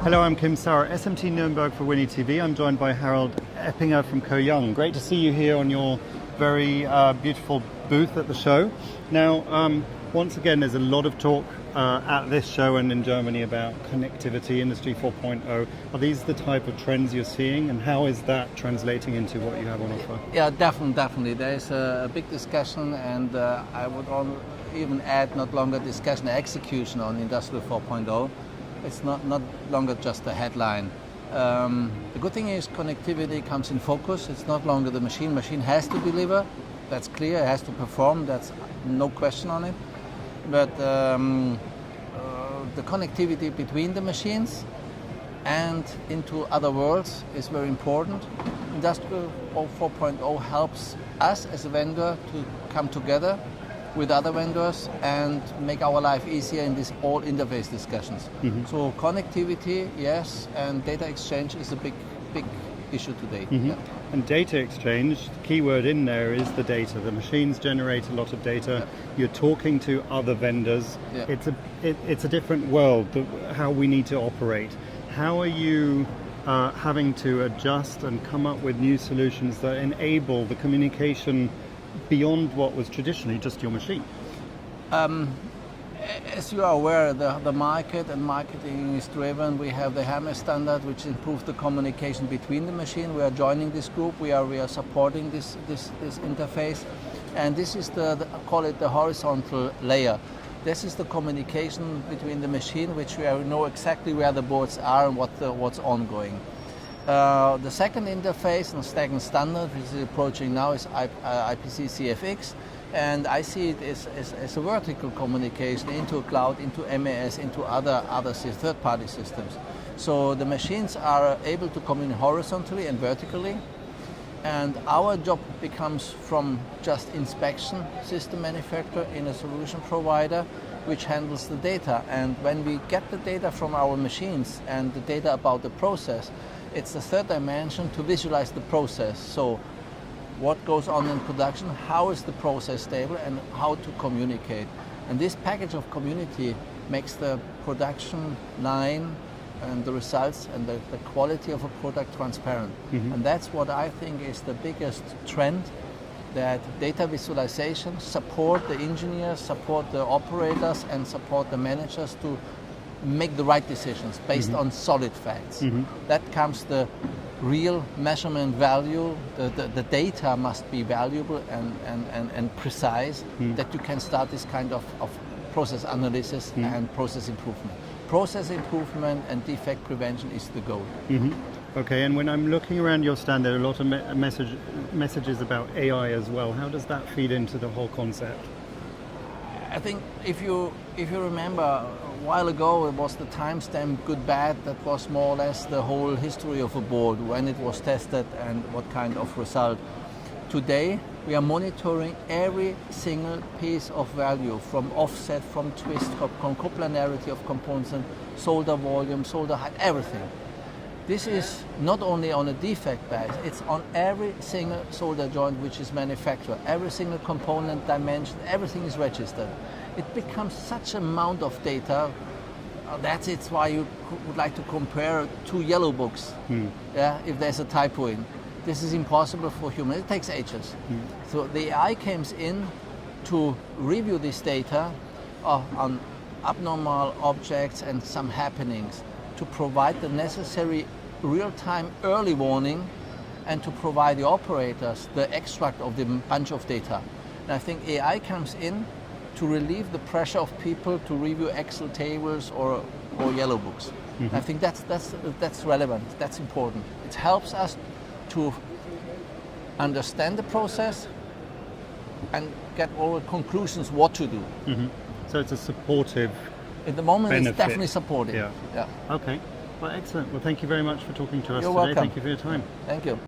Hello, I'm Kim Sauer, SMT Nuremberg for Winnie TV. I'm joined by Harald Eppinger from Koh Young. Great to see you here on your very beautiful booth at the show. Now, once again, there's a lot of talk at this show and in Germany about connectivity, Industry 4.0. Are these the type of trends you're seeing, and how is that translating into what you have on offer? Yeah, definitely. There is a big discussion, and I would even add not longer discussion, execution on Industry 4.0. It's not longer just a headline. The good thing is connectivity comes in focus. It's not longer the machine. Machine has to deliver. That's clear. It has to perform. That's no question on it. But the connectivity between the machines and into other worlds is very important. Industrial 4.0 helps us as a vendor to come together with other vendors and make our life easier in these all interface discussions. Mm-hmm. So connectivity, yes, and data exchange is a big issue today. Mm-hmm. Yeah. And data exchange, the key word in there is the data. The machines generate a lot of data. Yeah. You're talking to other vendors. Yeah. It's a different world, how we need to operate. How are you having to adjust and come up with new solutions that enable the communication beyond what was traditionally just your machine? As you are aware, the market and marketing is driven. We have the HAMR standard, which improves the communication between the machine. We are joining this group. We are supporting this interface, and this is call it the horizontal layer. This is the communication between the machine, which we know exactly where the boards are and what's ongoing. The second interface and second standard, which is approaching now, is IPC CFX, and I see it as a vertical communication into cloud, into MES, into other third-party systems. So the machines are able to communicate horizontally and vertically, and our job becomes from just inspection system manufacturer in a solution provider which handles the data. And when we get the data from our machines and the data about the process, it's the third dimension to visualize the process. So what goes on in production, how is the process stable, and how to communicate. And this package of community makes the production line and the results and the quality of a product transparent. Mm-hmm. And that's what I think is the biggest trend, that data visualization support the engineers, support the operators, and support the managers to make the right decisions based mm-hmm. on solid facts. Mm-hmm. That comes the real measurement value. The data must be valuable and precise, mm-hmm. that you can start this kind of process analysis mm-hmm. and process improvement. Process improvement and defect prevention is the goal. Mm-hmm. Okay, and when I'm looking around your stand, there are a lot of messages about AI as well. How does that feed into the whole concept? I think if you remember, a while ago it was the timestamp good bad. That was more or less the whole history of a board, when it was tested and what kind of result. Today we are monitoring every single piece of value, from offset, from twist, from coplanarity of components, solder volume, solder height, everything. This is not only on a defect base, it's on every single solder joint which is manufactured. Every single component, dimension, everything is registered. It becomes such an amount of data. That's why you would like to compare two yellow books. Yeah, if there's a typo in. This is impossible for humans. It takes ages. So the AI comes in to review this data on abnormal objects and some happenings, to provide the necessary real-time early warning, and to provide the operators the extract of the bunch of data. And I think AI comes in to relieve the pressure of people to review Excel tables or yellow books. Mm-hmm. I think that's relevant, that's important. It helps us to understand the process and get all the conclusions what to do. Mm-hmm. So it's a supportive at the moment benefit. It's definitely supportive. Yeah. Okay. Well, excellent. Well, thank you very much for talking to us You're today. welcome. Thank you for your time. Thank you.